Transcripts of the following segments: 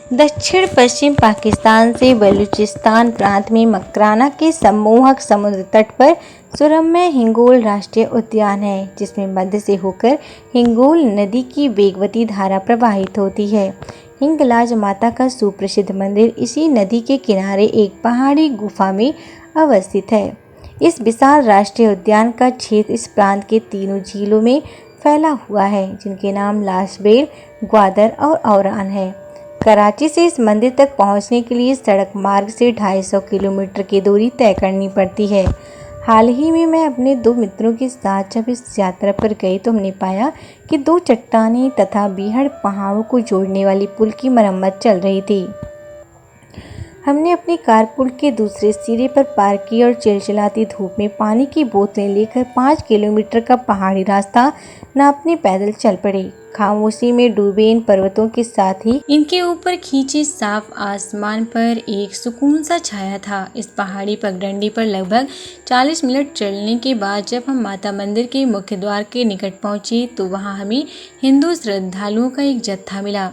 दक्षिण पश्चिम पाकिस्तान से बलूचिस्तान प्रांत में मकराना के सम्मोहक समुद्र तट पर सुरम्य हिंगोल राष्ट्रीय उद्यान है, जिसमें मध्य से होकर हिंगोल नदी की वेगवती धारा प्रवाहित होती है। हिंगलाज माता का सुप्रसिद्ध मंदिर इसी नदी के किनारे एक पहाड़ी गुफा में अवस्थित है। इस विशाल राष्ट्रीय उद्यान का क्षेत्र इस प्रांत के तीनों झीलों में फैला हुआ है, जिनके नाम लाशबेर, ग्वादर और औरान है। कराची से इस मंदिर तक पहुंचने के लिए सड़क मार्ग से 250 किलोमीटर की दूरी तय करनी पड़ती है। हाल ही में मैं अपने 2 मित्रों के साथ जब इस यात्रा पर गई तो हमने पाया कि 2 चट्टानें तथा बीहड़ पहाड़ों को जोड़ने वाली पुल की मरम्मत चल रही थी। हमने अपनी कार पुल के दूसरे सिरे पर पार्क की और चिलचिलाती धूप में पानी की बोतलें लेकर 5 किलोमीटर का पहाड़ी रास्ता नापने पैदल चल पड़े। खामोशी में डूबे इन पर्वतों के साथ ही इनके ऊपर खींचे साफ आसमान पर एक सुकून सा छाया था। इस पहाड़ी पगडंडी पर लगभग 40 मिनट चलने के बाद जब हम माता मंदिर के मुख्य द्वार के निकट पहुंचे तो वहां हमें हिंदू श्रद्धालुओं का एक जत्था मिला।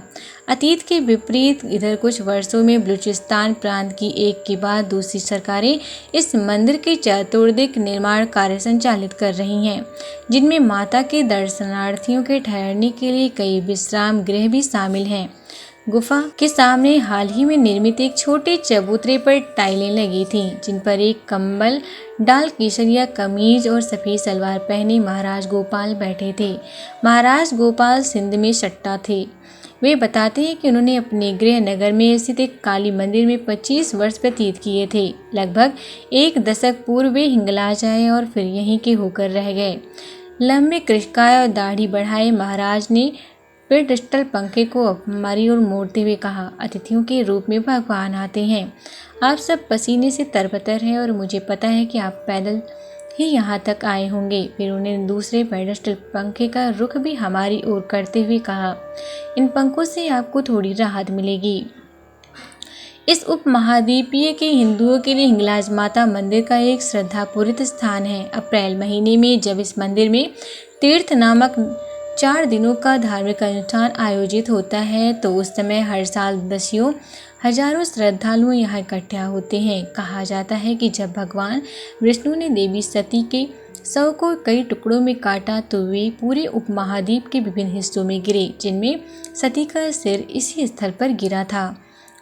अतीत के विपरीत इधर कुछ वर्षों में बलूचिस्तान प्रांत की एक के बाद दूसरी सरकारें इस मंदिर के चतुर्दिक निर्माण कार्य संचालित कर रही हैं, जिनमें माता के दर्शनार्थियों के ठहरने के लिए कई विश्राम गृह भी शामिल हैं। गुफा के सामने हाल ही में निर्मित एक छोटे चबूतरे पर टाइलें लगी थीं, जिन पर एक कंबल डाल केसरिया कमीज और सफ़ेद सलवार पहने महाराज गोपाल बैठे थे। महाराज गोपाल सिंध में सट्टा थे। वे बताते हैं कि उन्होंने अपने गृह नगर में स्थित एक काली मंदिर में 25 वर्ष व्यतीत किए थे। लगभग 1 दशक पूर्व वे हिंगलाज आए और फिर यहीं के होकर रह गए। लंबे कृष्णकाय और दाढ़ी बढ़ाए महाराज ने पेडस्टल पंखे को हमारी ओर मोड़ते हुए कहा, अतिथियों के रूप में भगवान आते हैं। आप सब पसीने से तरबतर हैं और मुझे पता है कि आप पैदल ही यहाँ तक आए होंगे। फिर उन्होंने दूसरे पेडस्टल पंखे का रुख भी हमारी ओर करते हुए कहा, इन पंखों से आपको थोड़ी राहत मिलेगी। इस उपमहाद्वीपीय के हिंदुओं के लिए हिंगलाज माता मंदिर का एक श्रद्धापूरित स्थान है। अप्रैल महीने में जब इस मंदिर में तीर्थ नामक 4 दिनों का धार्मिक अनुष्ठान आयोजित होता है तो उस समय हर साल दसियों हजारों श्रद्धालु यहाँ इकट्ठा होते हैं। कहा जाता है कि जब भगवान विष्णु ने देवी सती के शव को कई टुकड़ों में काटा तो वे पूरे उपमहाद्वीप के विभिन्न हिस्सों में गिरे, जिनमें सती का सिर इसी स्थल पर गिरा था।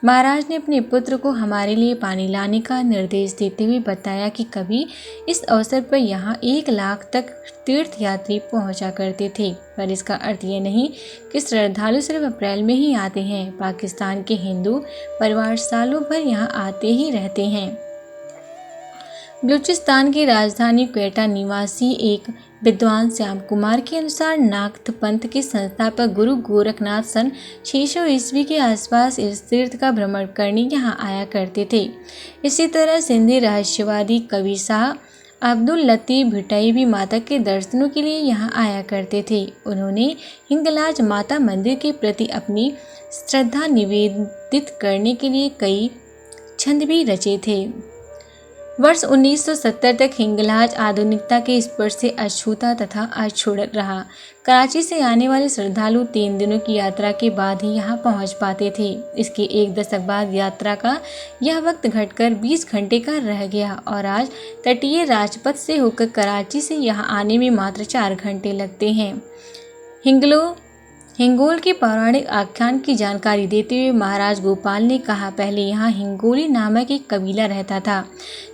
महाराज ने अपने पुत्र को हमारे लिए पानी लाने का निर्देश देते हुए बताया कि कभी इस अवसर पर यहाँ 1 लाख तक तीर्थयात्री पहुँचा करते थे, पर इसका अर्थ ये नहीं कि श्रद्धालु सिर्फ अप्रैल में ही आते हैं। पाकिस्तान के हिंदू परिवार सालों भर यहाँ आते ही रहते हैं। बलूचिस्तान की राजधानी क्वेटा निवासी एक विद्वान श्याम कुमार के अनुसार नागथ पंथ के संस्थापक गुरु गोरखनाथ सन 600 ईस्वी के आसपास इस तीर्थ का भ्रमण करने यहाँ आया करते थे। इसी तरह सिंधी रहस्यवादी कवि शाह अब्दुल लतीफ़ भुट्टई भी माता के दर्शनों के लिए यहाँ आया करते थे। उन्होंने हिंगलाज माता मंदिर के प्रति अपनी श्रद्धा निवेदित करने के लिए कई छंद भी रचे थे। वर्ष 1970 तक हिंगलाज आधुनिकता के स्पर्श से अछूता तथा अछूत रहा। कराची से आने वाले श्रद्धालु 3 दिनों की यात्रा के बाद ही यहाँ पहुँच पाते थे। इसके 1 दशक बाद यात्रा का यह वक्त घटकर 20 घंटे का रह गया और आज तटीय राजपथ से होकर कराची से यहाँ आने में मात्र 4 घंटे लगते हैं। हिंगोल के पौराणिक आख्यान की जानकारी देते हुए महाराज गोपाल ने कहा, पहले यहाँ हिंगोली नामक एक कबीला रहता था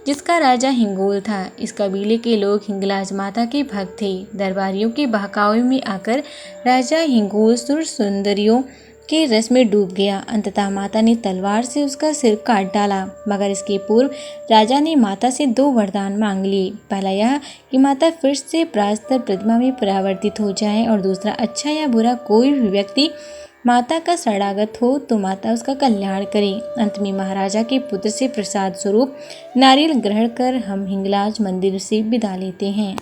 जिसका राजा हिंगोल था। इस कबीले के लोग हिंगलाज माता के भक्त थे। दरबारियों के बहकावे में आकर राजा हिंगोल सुर सुंदरियों के रस में डूब गया। अंततः माता ने तलवार से उसका सिर काट डाला, मगर इसके पूर्व राजा ने माता से 2 वरदान मांग लिए। पहला यह कि माता फिर से प्रास्तर प्रतिमा में परावर्तित हो जाए और दूसरा, अच्छा या बुरा कोई भी व्यक्ति माता का शरणागत हो तो माता उसका कल्याण करे। अंत में महाराजा के पुत्र से प्रसाद स्वरूप नारियल ग्रहण कर हम हिंगलाज मंदिर से विदा लेते हैं।